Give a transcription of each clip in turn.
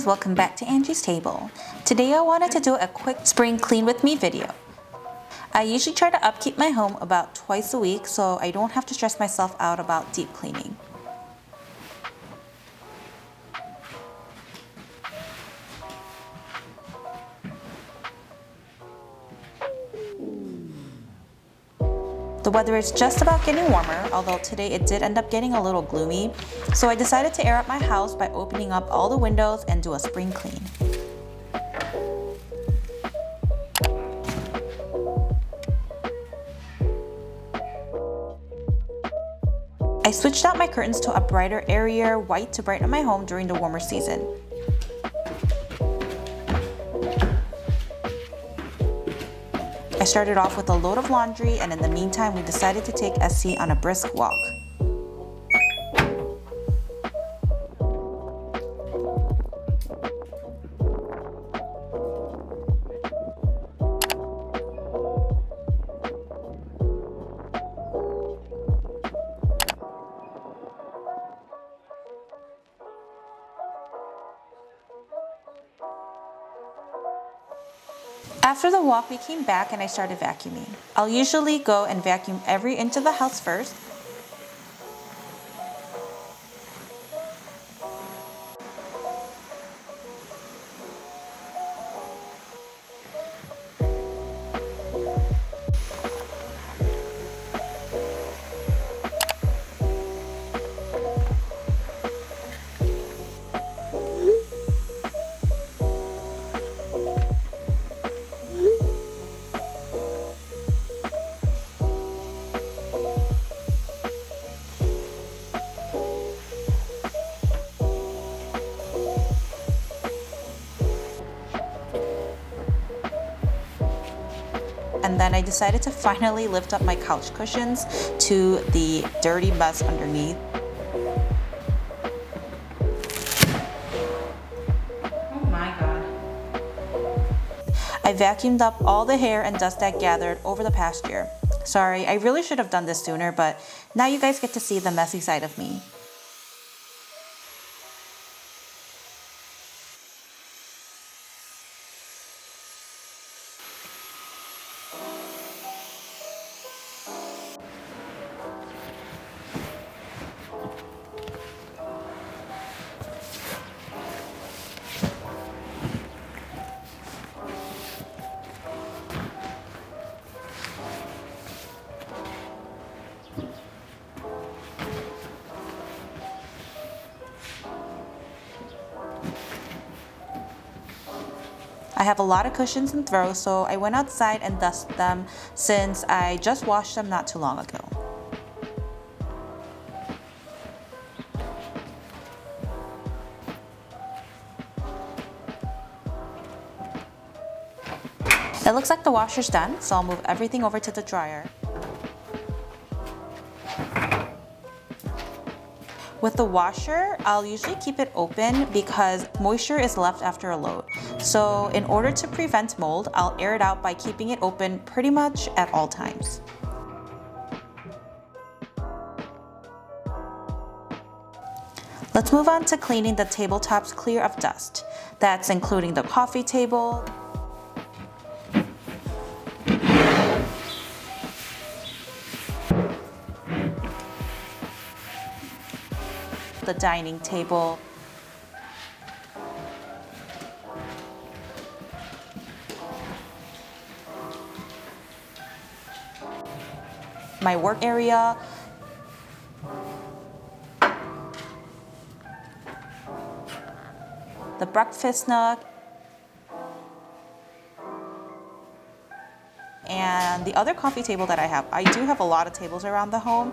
guys, welcome back to Angie's Table. Today I wanted to do a quick spring clean with me video. I usually try to upkeep my home about twice a week so I don't have to stress myself out about deep cleaning. The weather is just about getting warmer, although today it did end up getting a little gloomy, so I decided to air up my house by opening up all the windows and do a spring clean. I switched out my curtains to a brighter, airier white to brighten my home during the warmer season. I started off with a load of laundry, and in the meantime we decided to take Essie on a brisk walk. After the walk, we came back and I started vacuuming. I'll usually go and vacuum every inch of the house first. And then I decided to finally lift up my couch cushions to the dirty mess underneath. Oh my God. I vacuumed up all the hair and dust that gathered over the past year. Sorry, I really should have done this sooner, but now you guys get to see the messy side of me. I have a lot of cushions and throws, so I went outside and dusted them since I just washed them not too long ago. It looks like the washer's done, so I'll move everything over to the dryer. With the washer, I'll usually keep it open because moisture is left after a load. So in order to prevent mold, I'll air it out by keeping it open pretty much at all times. Let's move on to cleaning the tabletops clear of dust. That's including the coffee table, the dining table, my work area, the breakfast nook, and the other coffee table that I have. I do have a lot of tables around the home.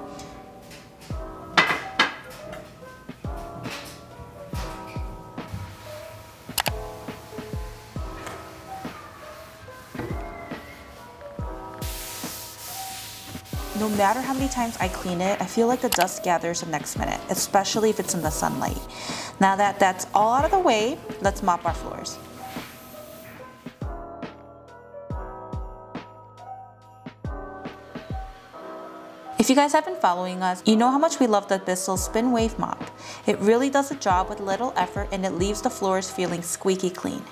No matter how many times I clean it, I feel like the dust gathers the next minute, especially if it's in the sunlight. Now that that's all out of the way, let's mop our floors. If you guys have been following us, you know how much we love the Bissell Spin Wave Mop. It really does the job with little effort and it leaves the floors feeling squeaky clean.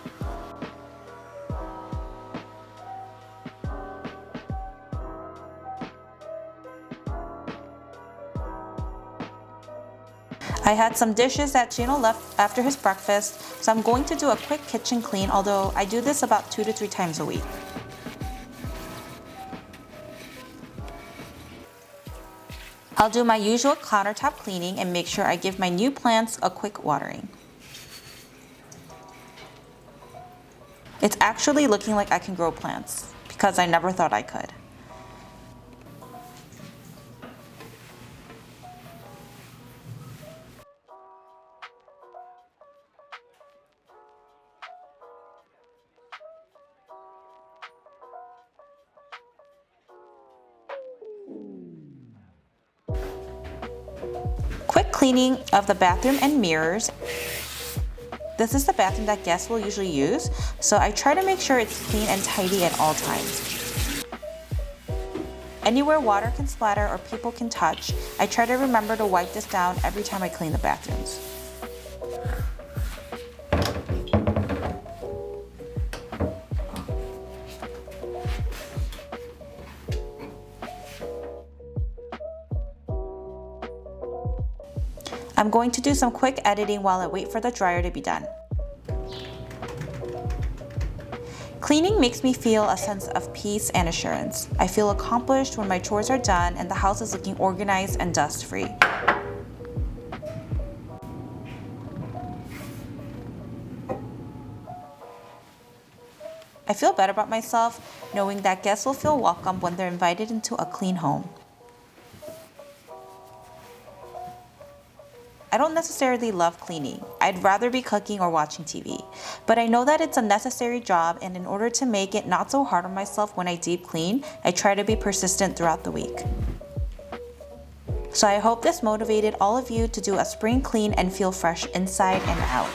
I had some dishes that Gino left after his breakfast, so I'm going to do a quick kitchen clean, although I do this about 2 to 3 times a week. I'll do my usual countertop cleaning and make sure I give my new plants a quick watering. It's actually looking like I can grow plants, because I never thought I could. Quick cleaning of the bathroom and mirrors. This is the bathroom that guests will usually use, so I try to make sure it's clean and tidy at all times. Anywhere water can splatter or people can touch, I try to remember to wipe this down every time I clean the bathrooms. I'm going to do some quick editing while I wait for the dryer to be done. Cleaning makes me feel a sense of peace and assurance. I feel accomplished when my chores are done and the house is looking organized and dust-free. I feel better about myself knowing that guests will feel welcome when they're invited into a clean home. I don't necessarily love cleaning. I'd rather be cooking or watching TV. But I know that it's a necessary job, and in order to make it not so hard on myself when I deep clean, I try to be persistent throughout the week. So I hope this motivated all of you to do a spring clean and feel fresh inside and out.